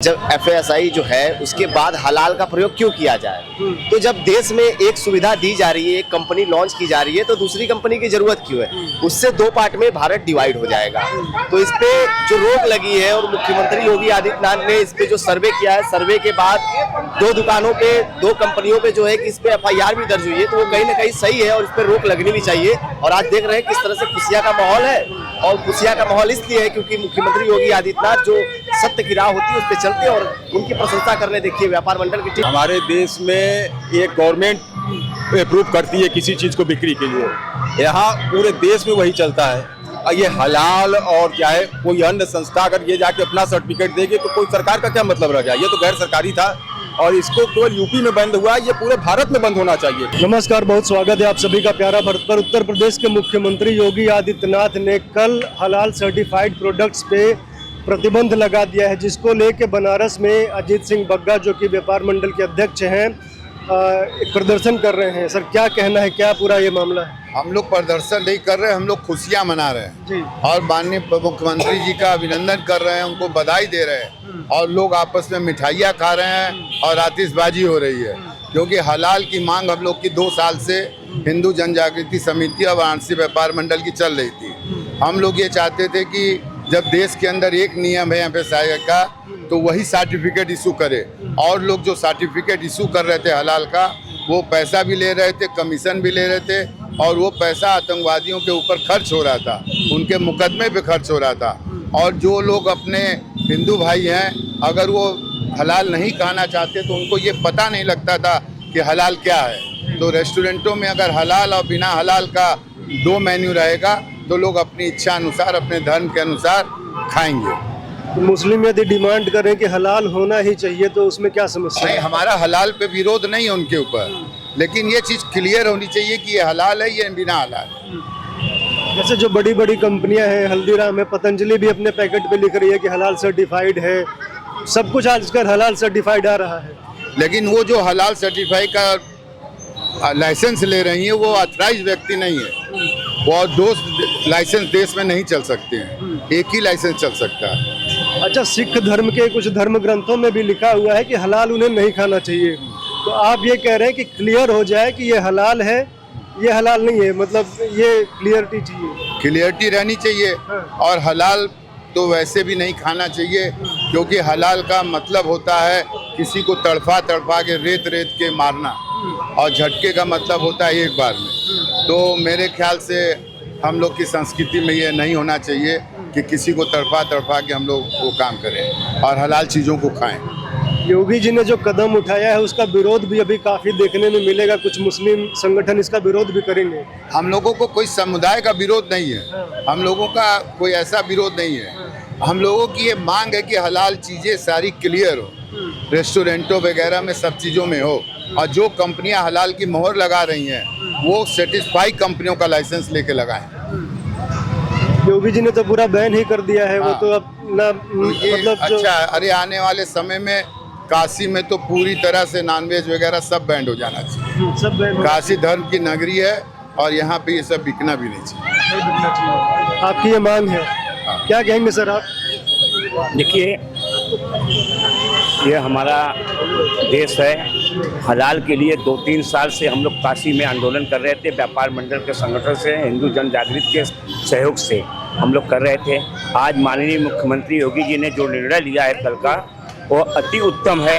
जब FSI जो है उसके बाद हलाल का प्रयोग क्यों किया जाए। तो जब देश में एक सुविधा दी जा रही है, एक कंपनी लॉन्च की जा रही है, तो दूसरी कंपनी की जरूरत क्यों है। उससे दो पार्ट में भारत डिवाइड हो जाएगा। तो इस पे जो रोक लगी है और मुख्यमंत्री योगी आदित्यनाथ ने इस पे जो सर्वे किया है, सर्वे के बाद दो दुकानों पे, दो कंपनियों पे जो है कि इस पे FIR भी दर्ज हुई है, तो वो कहीं ना कहीं सही है और इस पे रोक लगनी भी चाहिए। और आज देख रहे हैं किस तरह से खुशियां का माहौल है, और खुशियां का माहौल इसलिए है क्योंकि मुख्यमंत्री योगी आदित्यनाथ जो सत्य की राह होती है उस पर चलते हैं और उनकी प्रशंसा करने देखिए व्यापार मंडल की टीम। हमारे देश में एक गवर्नमेंट अप्रूव करती है किसी चीज को बिक्री के लिए, यहाँ पूरे देश में वही चलता है। और ये हलाल और क्या है, कोई अन्य संस्था अगर ये जाके अपना सर्टिफिकेट देगी तो कोई सरकार का क्या मतलब रह गया। ये तो गैर सरकारी था और इसको केवल यूपी में बंद हुआ, ये पूरे भारत में बंद होना चाहिए। नमस्कार, बहुत स्वागत है आप सभी का प्यारा भारत पर। उत्तर प्रदेश के मुख्यमंत्री योगी आदित्यनाथ ने कल हलाल सर्टिफाइड प्रोडक्ट्स पे प्रतिबंध लगा दिया है, जिसको लेके बनारस में अजीत सिंह बग्गा जो कि व्यापार मंडल के अध्यक्ष हैं, एक प्रदर्शन कर रहे हैं। सर, क्या कहना है, क्या पूरा ये मामला है? हम लोग प्रदर्शन नहीं कर रहे हैं, हम लोग खुशियां मना रहे हैं जी। और माननीय मुख्यमंत्री जी का अभिनंदन कर रहे हैं, उनको बधाई दे रहे हैं और लोग आपस में मिठाइयाँ खा रहे हैं और आतिशबाजी हो रही है, क्योंकि हलाल की मांग हम लोग की 2 साल से हिंदू जन जागृति समिति और वाराणसी व्यापार मंडल की चल रही थी। हम लोग ये चाहते थे कि जब देश के अंदर एक नियम है FSI का, तो वही सर्टिफिकेट इशू करे। और लोग जो सर्टिफिकेट इशू कर रहे थे हलाल का, वो पैसा भी ले रहे थे, कमीशन भी ले रहे थे, और वो पैसा आतंकवादियों के ऊपर खर्च हो रहा था, उनके मुकदमे पे खर्च हो रहा था। और जो लोग अपने हिंदू भाई हैं, अगर वो हलाल नहीं खाना चाहते तो उनको ये पता नहीं लगता था कि हलाल क्या है। तो रेस्टोरेंटों में अगर हलाल और बिना हलाल का 2 मेन्यू रहेगा तो लोग अपनी इच्छा अनुसार, अपने धर्म के अनुसार खाएंगे। तो मुस्लिम यदि डिमांड करें कि हलाल होना ही चाहिए तो उसमें क्या समस्या नहीं, है? हमारा हलाल पे विरोध नहीं है उनके ऊपर, लेकिन ये चीज़ क्लियर होनी चाहिए कि ये हलाल है, ये बिना हलाल है। जैसे जो बड़ी बड़ी कंपनियां हैं, हल्दीराम है, पतंजलि भी अपने पैकेट पे लिख रही है कि हलाल सर्टिफाइड है। सब कुछ आजकल हलाल सर्टिफाइड आ रहा है, लेकिन वो जो हलाल सर्टिफाई का लाइसेंस ले रही हैं वो ऑथराइज व्यक्ति नहीं है। वो 2 लाइसेंस देश में नहीं चल सकते हैं, एक ही लाइसेंस चल सकता है। अच्छा, सिख धर्म के कुछ धर्म ग्रंथों में भी लिखा हुआ है कि हलाल उन्हें नहीं खाना चाहिए। तो आप ये कह रहे हैं कि क्लियर हो जाए कि ये हलाल है, ये हलाल नहीं है, मतलब ये क्लियरिटी चाहिए। क्लियरिटी रहनी चाहिए। और हलाल तो वैसे भी नहीं खाना चाहिए, क्योंकि हलाल का मतलब होता है किसी को तड़फा तड़फा के रेत रेत के मारना, और झटके का मतलब होता है एक बार में। तो मेरे ख्याल से हम लोग की संस्कृति में ये नहीं होना चाहिए कि किसी को तड़फा तड़फा के हम लोग वो काम करें और हलाल चीज़ों को खाएं। योगी जी ने जो कदम उठाया है उसका विरोध भी अभी काफी देखने में मिलेगा, कुछ मुस्लिम संगठन इसका विरोध भी करेंगे। हम लोगों को कोई समुदाय का विरोध नहीं है, हम लोगों का कोई ऐसा विरोध नहीं है। हम लोगों की ये मांग है कि हलाल चीज़ें सारी क्लियर हो, रेस्टोरेंटों वगैरह में सब चीज़ों में हो, और जो कंपनियां हलाल की मोहर लगा रही हैं वो सेटिस्फाई कंपनियों का लाइसेंस लेके लगाएं। योगी जी ने तो पूरा बैन ही कर दिया है। वो तो अब ना मतलब अच्छा, अरे आने वाले समय में काशी में तो पूरी तरह से नॉनवेज वगैरह सब बैंड हो जाना चाहिए। सब बैन काशी धर्म की नगरी है और यहाँ पे ये सब बिकना भी नहीं चाहिए। आपकी ये मांग है, क्या कहेंगे सर आप? देखिए, ये हमारा देश है, हलाल के लिए 2-3 साल से हम लोग काशी में आंदोलन कर रहे थे। व्यापार मंडल के संगठन से, हिंदू जन जागृति के सहयोग से हम लोग कर रहे थे। आज माननीय मुख्यमंत्री योगी जी ने जो निर्णय लिया है कल का, वो अति उत्तम है।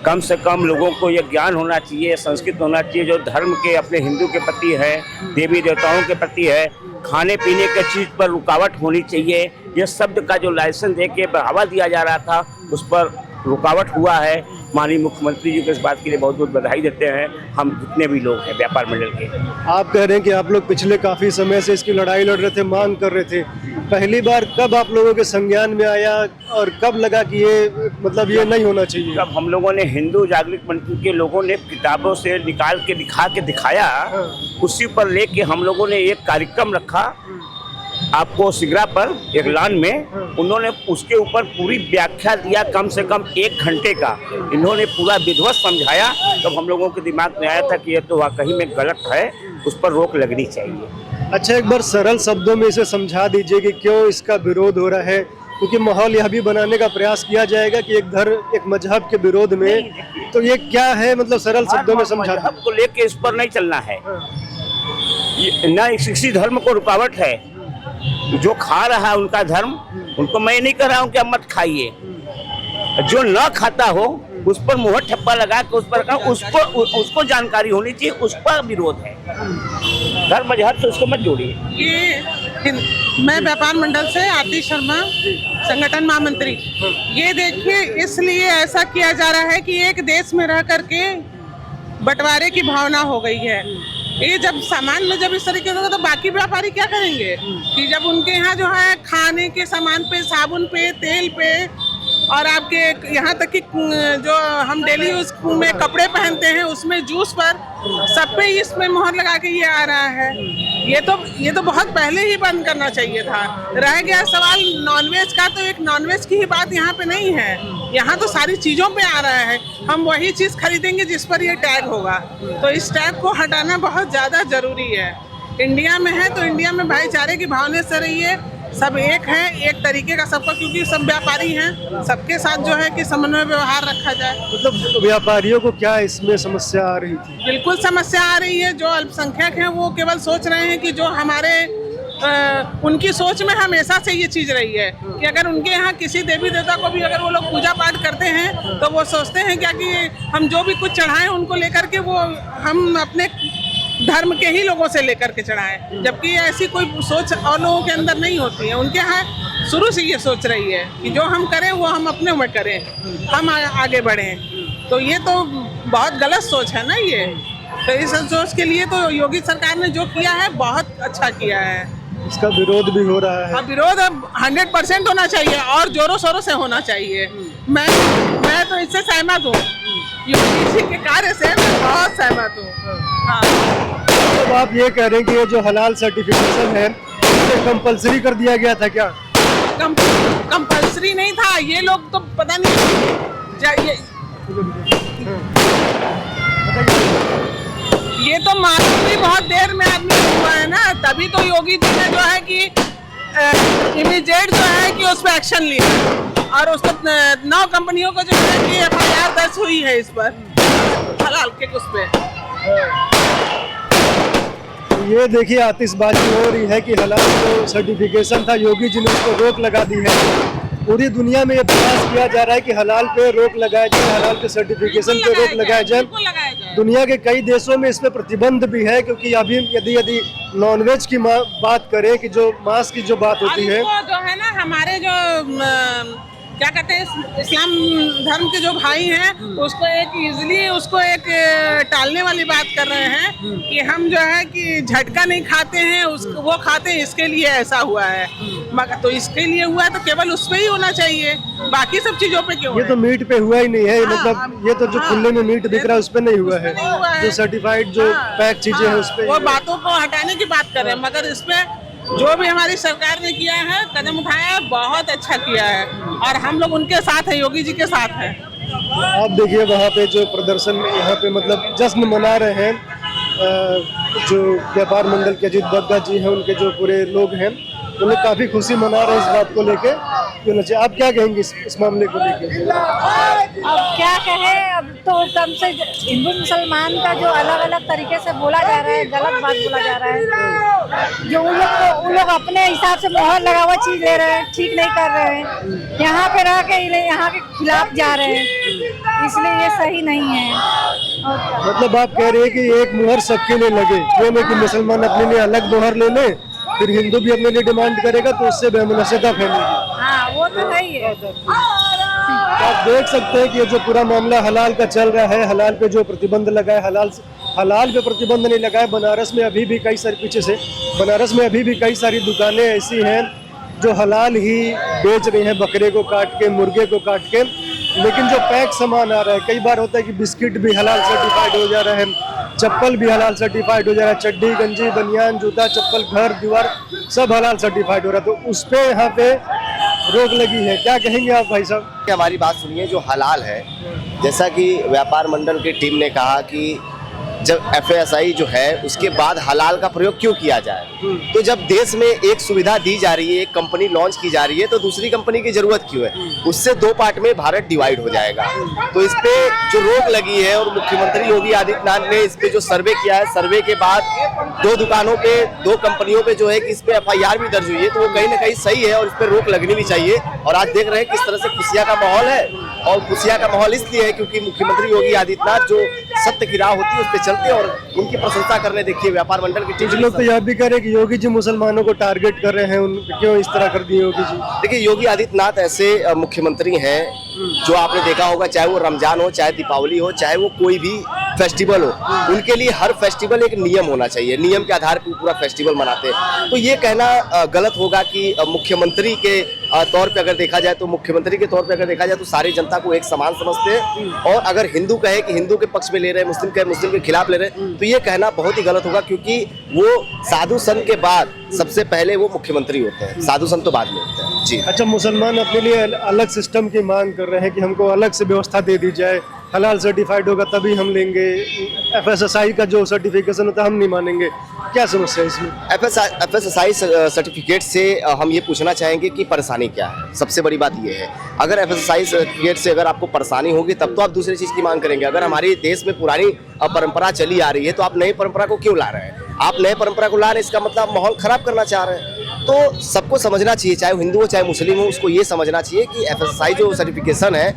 कम से कम लोगों को ये ज्ञान होना चाहिए, संस्कृत होना चाहिए, जो धर्म के अपने हिंदू के प्रति है, देवी देवताओं के प्रति है, खाने पीने के चीज़ पर रुकावट होनी चाहिए। ये शब्द का जो लाइसेंस दे के बढ़ावा दिया जा रहा था, उस पर रुकावट हुआ है। माननीय मुख्यमंत्री जी को इस बात के लिए बहुत बहुत बधाई देते हैं, हम जितने भी लोग हैं व्यापार मंडल के। आप कह रहे हैं कि आप लोग पिछले काफ़ी समय से इसकी लड़ाई लड़ रहे थे, मांग कर रहे थे। पहली बार कब आप लोगों के संज्ञान में आया और कब लगा कि ये मतलब ये नहीं होना चाहिए? जब हम लोगों ने हिंदू जागृत मंच के लोगों ने किताबों से निकाल के दिखा के दिखाया, उसी पर लेके हम लोगों ने एक कार्यक्रम रखा आपको सिगरा पर एक लॉन में। उन्होंने उसके ऊपर पूरी व्याख्या दिया, कम से कम 1 घंटे का इन्होंने पूरा विधिवत समझाया। तब हम लोगों के दिमाग में आया था कि ये तो वाकई में गलत है, उस पर रोक लगनी चाहिए। अच्छा, एक बार सरल शब्दों में इसे समझा दीजिए कि क्यों इसका विरोध हो रहा है, क्योंकि माहौल यह भी बनाने का प्रयास किया जाएगा कि एक मजहब के विरोध में, तो ये क्या है, मतलब सरल शब्दों में समझा। मजहब को लेके इस पर नहीं चलना है, न किसी धर्म को रुकावट है। जो खा रहा है उनका धर्म, उनको मैं नहीं कह रहा हूँ कि अब मत खाइए। जो न खाता हो उस पर मुहर ठप्पा लगा के उस पर उसको जानकारी होनी चाहिए, उस पर विरोध है। धर्म मजहब से उसको मत जोड़िए। ये मैं व्यापार मंडल से आरती शर्मा, संगठन महामंत्री। ये देखिए, इसलिए ऐसा किया जा रहा है कि एक देश में रह करके बंटवारे की भावना हो गई है। ये जब सामान में जब इस तरीके से होगा तो बाकी व्यापारी क्या करेंगे कि जब उनके यहाँ जो है खाने के सामान पे, साबुन पे, तेल पे और आपके यहाँ तक कि जो हम डेली यूज में कपड़े पहनते हैं उसमें, जूस पर, सब पे इसमें मोहर लगा के ये आ रहा है। ये तो बहुत पहले ही बंद करना चाहिए था। रह गया सवाल नॉनवेज का, तो एक नॉनवेज की ही बात यहाँ पे नहीं है, यहाँ तो सारी चीज़ों पे आ रहा है। हम वही चीज़ खरीदेंगे जिस पर ये टैग होगा, तो इस टैग को हटाना बहुत ज़्यादा ज़रूरी है। इंडिया में है तो इंडिया में भाईचारे की भावना से रहिए, सब एक है, एक तरीके का सबका, क्योंकि सब व्यापारी हैं, सबके साथ जो है कि समन्वय व्यवहार रखा जाए। मतलब व्यापारियों को क्या इसमें समस्या आ रही थी? बिल्कुल समस्या आ रही है। जो अल्पसंख्यक हैं वो केवल सोच रहे हैं कि जो हमारे उनकी सोच में हमेशा से ये चीज़ रही है कि अगर उनके यहाँ किसी देवी देवता को भी अगर वो लोग पूजा पाठ करते हैं तो वो सोचते हैं क्या कि हम जो भी कुछ चढ़ाएं उनको लेकर के वो हम अपने धर्म के ही लोगों से लेकर के चढ़ाएं, जबकि ऐसी कोई सोच और लोगों के अंदर नहीं होती है। उनके यहाँ शुरू से ये सोच रही है कि जो हम करें वो हम अपने में करें, हम आगे बढ़ें। तो ये तो बहुत गलत सोच है ना ये। तो इस सोच के लिए तो योगी सरकार ने जो किया है बहुत अच्छा किया है। इसका विरोध भी हो रहा है। अब विरोध अब 100% होना चाहिए और जोरों शोरों से होना चाहिए। मैं तो इससे सहमत हूँ, योगी जी के कार्य से मैं बहुत सहमत हूँ। हाँ। तो आप ये कह रहे हैं कि ये जो हलाल सर्टिफिकेशन है इसे कंपलसरी कर दिया गया था क्या? कंपलसरी नहीं था, ये लोग तो पता नहीं ये तो मालूम भी बहुत देर में आदमी हुआ है ना, तभी तो योगी जी ने जो है कि इमीडिएट जो है कि उस पर एक्शन लिया और उसको 9 कंपनियों को जो है कि FIR दर्ज हुई है इस पर हलाल के उस पे। ये देखिए आतिशबाजी हो रही है कि हलाल जो सर्टिफिकेशन था योगी जी ने उसको रोक लगा दी है। पूरी दुनिया में ये प्रयास किया जा रहा है कि हलाल पे रोक लगाया जाए, हलाल के सर्टिफिकेशन पे रोक लगाया जाए। दुनिया के कई देशों में इस पे प्रतिबंध भी है, क्योंकि अभी यदि नॉनवेज की बात करें कि जो मांस की जो बात होती है, जो है ना हमारे जो क्या कहते हैं इस्लाम धर्म के जो भाई हैं उसको एक इजीली उसको एक टालने वाली बात कर रहे हैं कि हम जो है कि झटका नहीं खाते हैं, वो खाते हैं, इसके लिए ऐसा हुआ है। मगर तो इसके लिए हुआ है तो केवल उस पे ही होना चाहिए, बाकी सब चीजों पे क्यों? ये तो मीट पे हुआ ही नहीं है। मतलब ये तो जो खुले में मीट बिक रहा है उस पे नहीं हुआ है, जो सर्टिफाइड जो पैक चीजें हैं उस पे। वो बातों को हटाने की बात कर रहे हैं, मगर इसमें जो भी हमारी सरकार ने किया है, कदम उठाया है, बहुत अच्छा किया है और हम लोग उनके साथ हैं, योगी जी के साथ हैं। आप देखिए वहाँ पे जो प्रदर्शन में यहाँ पे मतलब जश्न मना रहे हैं, जो व्यापार मंडल के अजीत बग्गा जी हैं, उनके जो पूरे लोग हैं, वो लोग काफ़ी खुशी मना रहे हैं इस बात को लेके। आप क्या कहेंगे इस मामले को लेके? अब क्या कहें, अब तो कम से हिंदू मुसलमान का जो अलग अलग तरीके से बोला जा रहा है, गलत बात बोला जा रहा है। जो उन लोग अपने हिसाब से मोहर लगा हुआ चीज ले रहे हैं, ठीक नहीं कर रहे हैं, यहाँ पे रह के यहाँ के खिलाफ जा रहे हैं, इसलिए ये सही नहीं है। मतलब आप कह रहे हैं कि एक मुहर सबके लिए लगे, ये नहीं कि मुसलमान अपने लिए अलग मुहर ले ले, फिर हिंदू भी अपने लिए डिमांड करेगा तो उससे बेमुनासिबत फैलेगी। हाँ, वो तो है ही है। आप देख सकते हैं कि ये जो पूरा मामला हलाल का चल रहा है, हलाल पे जो प्रतिबंध लगा है, हलाल पे प्रतिबंध नहीं लगा है। बनारस में अभी भी कई सारी बनारस में अभी भी कई सारी दुकानें ऐसी हैं जो हलाल ही बेच रही हैं, बकरे को काट के, मुर्गे को काट के। लेकिन जो पैक सामान आ रहा है, कई बार होता है कि बिस्किट भी हलाल सर्टिफाइड हो जा रहा है, चप्पल भी हलाल सर्टिफाइड हो जा रहा है, चड्डी गंजी बनियान जूता चप्पल घर दीवार सब हलाल सर्टिफाइड हो रहा है, तो उस पे यहाँ पे रोक लगी है। क्या कहेंगे आप भाई साहब? हमारी बात सुनिए, जो हलाल है, जैसा कि व्यापार मंडल की टीम ने कहा कि जब FSI जो है उसके बाद हलाल का प्रयोग क्यों किया जाए। तो जब देश में एक सुविधा दी जा रही है, एक कंपनी लॉन्च की जा रही है, तो दूसरी कंपनी की जरूरत क्यों है। उससे दो पार्ट में भारत डिवाइड हो जाएगा। तो इस पे जो रोक लगी है और मुख्यमंत्री योगी आदित्यनाथ ने इस पे जो सर्वे किया है, सर्वे के बाद 2 दुकानों पे 2 कंपनियों पे जो है कि इस पे FIR भी दर्ज हुई है, तो वो कहीं ना कहीं सही है और इस पे रोक लगनी भी चाहिए। और आज देख रहे हैं किस तरह से खुशियां का माहौल है, और खुशियां का माहौल इसलिए है क्योंकि मुख्यमंत्री योगी आदित्यनाथ जो सत्य की राह होती है उस पे चलते हैं और उनकी प्रशंसा करने देखिए व्यापार मंडल की टीम। कुछ लोग तो यह भी कह रहे हैं कि योगी जी मुसलमानों को टारगेट कर रहे हैं, उन क्यों इस तरह कर दिए योगी जी। देखिए योगी आदित्यनाथ ऐसे मुख्यमंत्री हैं जो आपने देखा होगा, चाहे वो रमजान हो, चाहे दीपावली हो, चाहे वो कोई भी फेस्टिवल हो, उनके लिए हर फेस्टिवल एक नियम होना चाहिए, नियम के आधार पर पूरा फेस्टिवल मनाते हैं। तो ये कहना गलत होगा कि मुख्यमंत्री के तौर पे अगर देखा जाए, तो मुख्यमंत्री के तौर पे अगर देखा जाए तो सारी जनता को एक समान समझते हैं। और अगर हिंदू कहे कि हिंदू के पक्ष में ले रहे हैं, मुस्लिम कहे मुस्लिम के खिलाफ ले रहे हैं, तो ये कहना बहुत ही गलत होगा, क्योंकि वो साधु संत के बाद सबसे पहले वो मुख्यमंत्री होते हैं, साधु संत तो बाद में होते हैं। जी अच्छा, मुसलमान अपने लिए अलग सिस्टम की मांग कर रहे हैं कि हमको अलग से व्यवस्था दे दी जाए, हलाल सर्टिफाइड होगा तभी हम लेंगे, FSSI का जो सर्टिफिकेशन होता है हम नहीं मानेंगे। क्या समस्या है इसमें? FSSI सर्टिफिकेट से हम ये पूछना चाहेंगे कि परेशानी क्या है। सबसे बड़ी बात ये है, अगर FSSI सर्टिफिकेट से अगर आपको परेशानी होगी तब तो आप दूसरी चीज़ की मांग करेंगे। अगर हमारे देश में पुरानी परंपरा चली आ रही है तो आप नई परंपरा को क्यों ला रहे हैं? आप नए परंपरा को ला रहे हैं, इसका मतलब माहौल खराब करना चाह रहे हैं। तो सबको समझना चाहिए, चाहे वो हिंदू हो चाहे मुस्लिम हो, उसको ये समझना चाहिए कि FSSI जो सर्टिफिकेशन है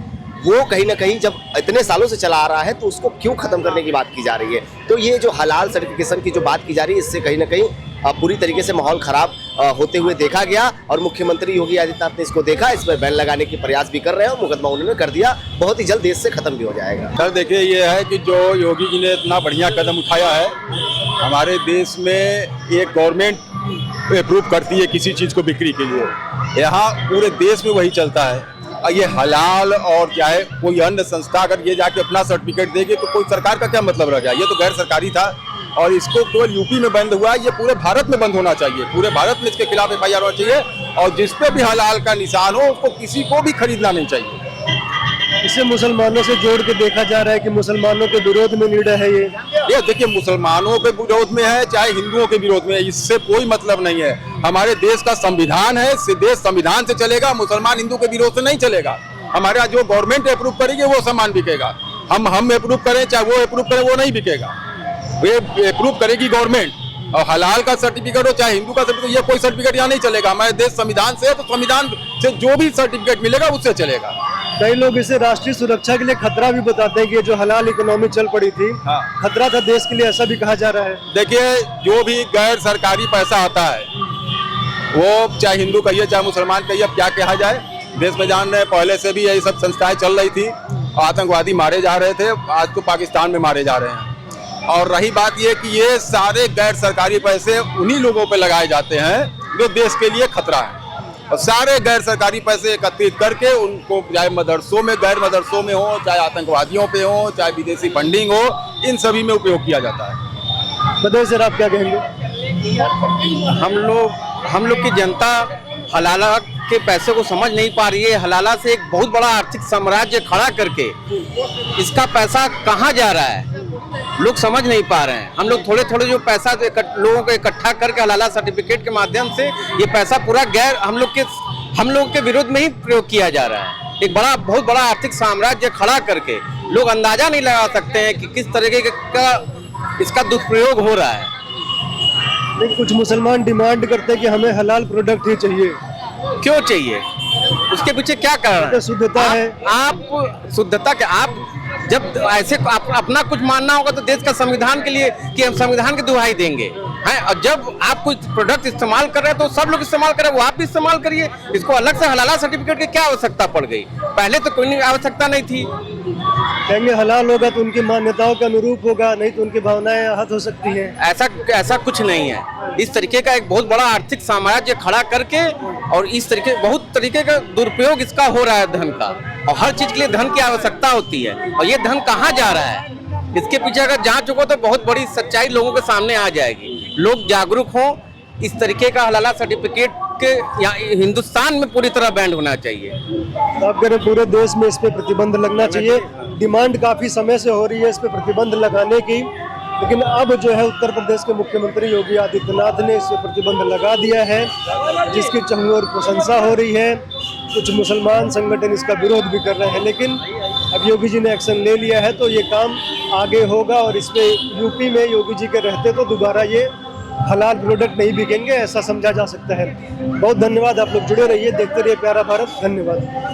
वो कहीं ना कहीं जब इतने सालों से चला आ रहा है तो उसको क्यों खत्म करने की बात की जा रही है। तो ये जो हलाल सर्टिफिकेशन की जो बात की जा रही है, इससे कहीं ना कहीं पूरी तरीके से माहौल खराब होते हुए देखा गया। और मुख्यमंत्री योगी आदित्यनाथ ने इसको देखा, इस पर बैन लगाने की प्रयास भी कर रहे हैं और मुकदमा उन्होंने कर दिया, बहुत ही जल्द देश से खत्म भी हो जाएगा। सर देखिए, ये है कि जो योगी जी ने इतना बढ़िया कदम उठाया है, हमारे देश में एक गवर्नमेंट अप्रूव करती है किसी चीज़ को बिक्री के लिए, यहाँ पूरे देश में वही चलता है। ये हलाल और चाहे कोई अन्य संस्था अगर ये जाके अपना सर्टिफिकेट देगी तो कोई सरकार का क्या मतलब रह गया। ये तो गैर सरकारी था और इसको केवल यूपी में बंद हुआ, ये पूरे भारत में बंद होना चाहिए। पूरे भारत में इसके खिलाफ FIR होना चाहिए और जिस पे भी हलाल का निशान हो उसको किसी को भी खरीदना नहीं चाहिए। इसे मुसलमानों से जोड़ के देखा जा रहा है कि मुसलमानों के विरोध में लीडर है ये देखिए, मुसलमानों के विरोध में है चाहे हिंदुओं के विरोध में है, इससे कोई मतलब नहीं है। हमारे देश का संविधान है, देश संविधान से चलेगा, मुसलमान हिंदू के विरोध से नहीं चलेगा। हमारा जो गवर्नमेंट अप्रूव करेगी वो सामान बिकेगा, हम अप्रूव करें चाहे वो अप्रूव करें वो नहीं बिकेगा। ये अप्रूव करेगी गवर्नमेंट, और हलाल का सर्टिफिकेट हो चाहे हिंदू का सर्टिफिकेट, ये कोई सर्टिफिकेट यहाँ नहीं चलेगा। हमारे देश संविधान से है तो संविधान से जो भी सर्टिफिकेट मिलेगा उससे चलेगा। कई लोग इसे राष्ट्रीय सुरक्षा के लिए खतरा भी बताते हैं कि ये जो हलाल इकोनॉमी चल पड़ी थी, खतरा था देश के लिए, ऐसा भी कहा जा रहा है। देखिए, जो भी गैर सरकारी पैसा आता है वो चाहे हिंदू कहिए चाहे मुसलमान कहिए, अब क्या कहा जाए, देश में जान रहे पहले से भी यही सब संस्थाएं चल रही थी, आतंकवादी मारे जा रहे थे, आज तो पाकिस्तान में मारे जा रहे हैं। और रही बात ये कि ये सारे गैर सरकारी पैसे उन्हीं लोगों पे लगाए जाते हैं जो देश के लिए खतरा है, और सारे गैर सरकारी पैसे एकत्रित करके उनको चाहे मदरसों में, गैर मदरसों में हो, चाहे आतंकवादियों पे हो, चाहे विदेशी फंडिंग हो, इन सभी में उपयोग किया जाता है। बताइए सर, आप क्या कहेंगे? हम लोग की जनता हलाला के पैसे को समझ नहीं पा रही है। हलाला से एक बहुत बड़ा आर्थिक साम्राज्य खड़ा करके इसका पैसा कहाँ जा रहा है लोग समझ नहीं पा रहे हैं। हम लोग थोड़े थोड़े जो पैसा लोगों को इकट्ठा करके हलाला सर्टिफिकेट के माध्यम से ये पैसा पूरा गैर हम लोग के विरोध में ही प्रयोग किया जा रहा है। एक बहुत बड़ा आर्थिक साम्राज्य खड़ा करके लोग अंदाजा नहीं लगा सकते हैं कि किस तरीके का इसका दुष्प्रयोग हो रहा है। लेकिन कुछ मुसलमान डिमांड करते हैं कि हमें हलाल प्रोडक्ट ही चाहिए। क्यों चाहिए? उसके पीछे क्या कारण है? शुद्धता है। आप शुद्धता के आप जब ऐसे अपना कुछ मानना होगा तो देश का संविधान के लिए कि हम संविधान की दुहाई देंगे हैं, और जब आप कुछ प्रोडक्ट इस्तेमाल कर रहे हैं तो सब लोग इस्तेमाल करें, वो आप भी इस्तेमाल करिए। इसको अलग से हलाला सर्टिफिकेट की क्या आवश्यकता पड़ गई? पहले तो कोई आवश्यकता नहीं थी। कहेंगे हलाल होगा तो उनकी मान्यताओं के अनुरूप होगा, नहीं तो उनकी भावनाएं आहत हो सकती हैं। ऐसा कुछ नहीं है। इस तरीके का एक बहुत बड़ा आर्थिक साम्राज्य खड़ा करके और इस तरीके बहुत तरीके का दुरुपयोग इसका हो रहा है धन का, और हर चीज के लिए धन की आवश्यकता होती है, और ये धन कहाँ जा रहा है इसके पीछे अगर जांच होगा तो बहुत बड़ी सच्चाई लोगों के सामने आ जाएगी। लोग जागरूक हों, इस तरीके का हलाला सर्टिफिकेट के यहाँ हिंदुस्तान में पूरी तरह बैंड होना चाहिए। आप कह रहे पूरे देश में इस पे प्रतिबंध लगना चाहिए। डिमांड काफी समय से हो रही है इस पे प्रतिबंध लगाने की, लेकिन अब जो है उत्तर प्रदेश के मुख्यमंत्री योगी आदित्यनाथ ने इस पर प्रतिबंध लगा दिया है, जिसकी चहुओर प्रशंसा हो रही है। कुछ मुसलमान संगठन इसका विरोध भी कर रहे हैं, लेकिन अब योगी जी ने एक्शन ले लिया है तो ये काम आगे होगा और इस पे यूपी में योगी जी के रहते तो दोबारा ये हलाल प्रोडक्ट नहीं बिकेंगे, ऐसा समझा जा सकता है। बहुत धन्यवाद, आप लोग जुड़े रहिए, देखते रहिए प्यारा भारत। धन्यवाद।